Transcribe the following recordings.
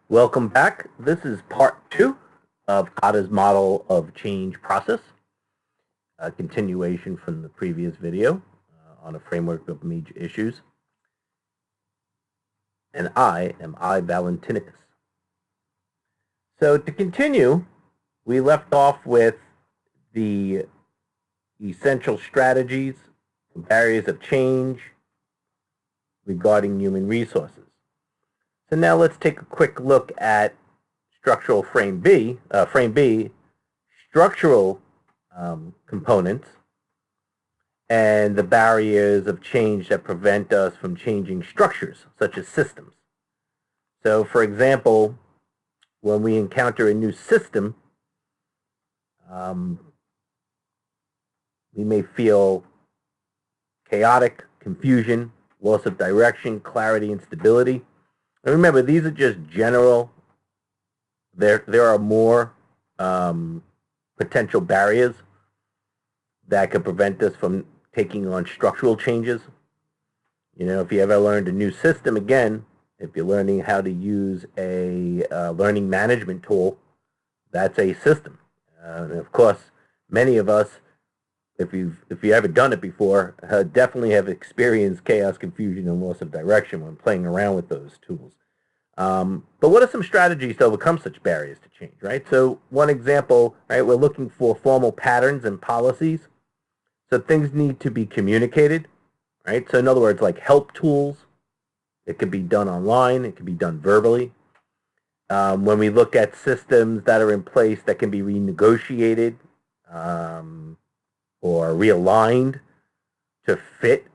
Welcome back. This is part 2 of Kotter's model of change process, a continuation from the previous video on a framework of major issues. And I am Valentinicus. So to continue, we left off with the essential strategies, barriers of change regarding human resources. So now let's take a quick look at structural frame B, structural components, and the barriers of change that prevent us from changing structures, such as systems. So, for example, when we encounter a new system, we may feel chaotic, confusion, loss of direction, clarity, instability. And remember, these are just general. There are more potential barriers that could prevent us from taking on structural changes. You know, if you ever learned a new system, again, if you're learning how to use a learning management tool, that's a system. And of course, many of us, if you ever done it before, definitely have experienced chaos, confusion, and loss of direction when playing around with those tools. But what are some strategies to overcome such barriers to change, right? So one example, right, we're looking for formal patterns and policies. So things need to be communicated, right? So in other words, like help tools, it could be done online, it could be done verbally. When we look at systems that are in place that can be renegotiated or realigned to fit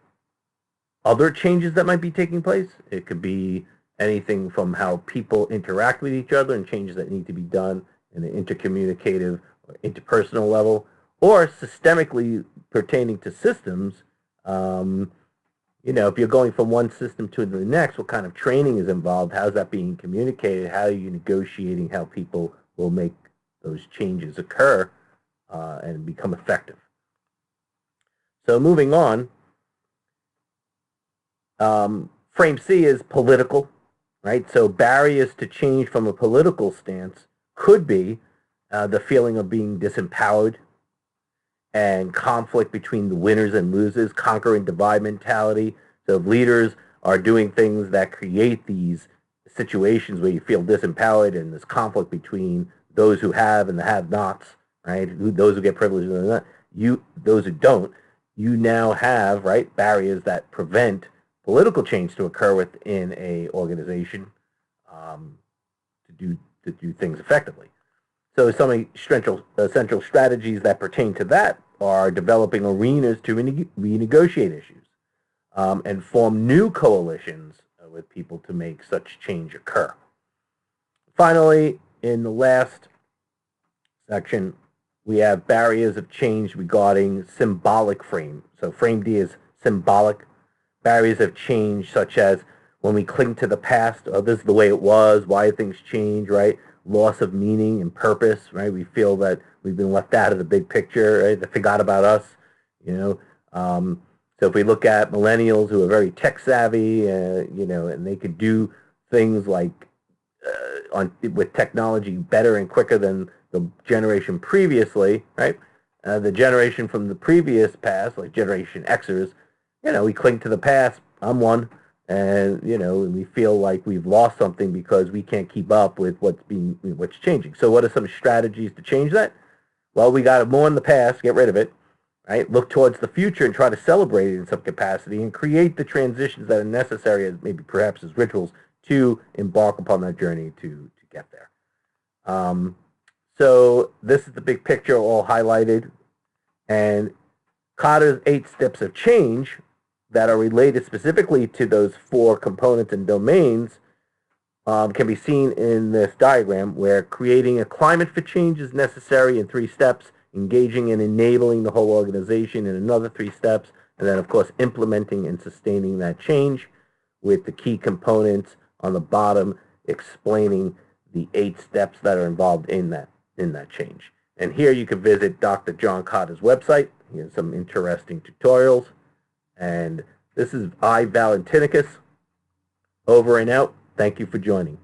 other changes that might be taking place, it could be anything from how people interact with each other and changes that need to be done in an intercommunicative or interpersonal level, or systemically pertaining to systems. You know, if you're going from one system to the next, what kind of training is involved? How's that being communicated? How are you negotiating how people will make those changes occur and become effective? So moving on, frame C is political, right? So barriers to change from a political stance could be the feeling of being disempowered and conflict between the winners and losers, conquer and divide mentality. So if leaders are doing things that create these situations where you feel disempowered and there's conflict between those who have and the have-nots, right? Those who get privileged and not, those who don't, you now have, right, barriers that prevent political change to occur within a organization to do things effectively. So some essential strategies that pertain to that are developing arenas to renegotiate issues and form new coalitions with people to make such change occur. Finally, in the last section, we have barriers of change regarding symbolic frame. So frame D is symbolic. Barriers of change such as when we cling to the past, oh, this is the way it was, why things change, right? Loss of meaning and purpose, right? We feel that we've been left out of the big picture, right? They forgot about us, you know. So if we look at millennials who are very tech savvy, you know, and they could do things like with technology better and quicker than the generation previously, right? The generation from the previous past, like Generation Xers, you know, we cling to the past. I'm one. And, you know, we feel like we've lost something because we can't keep up with what's changing. So what are some strategies to change that? Well, we got more in the past, get rid of it, right? Look towards the future and try to celebrate it in some capacity and create the transitions that are necessary, as maybe perhaps as rituals, to embark upon that journey to get there. So this is the big picture all highlighted. And Kotter's 8 steps of change that are related specifically to those 4 components and domains can be seen in this diagram, where creating a climate for change is necessary in 3 steps, engaging and enabling the whole organization in another 3 steps, and then, of course, implementing and sustaining that change, with the key components on the bottom explaining the 8 steps that are involved in that change. And here you can visit Dr. John Kotter's website. He has some interesting tutorials. And this is Valentinicus, over and out. Thank you for joining.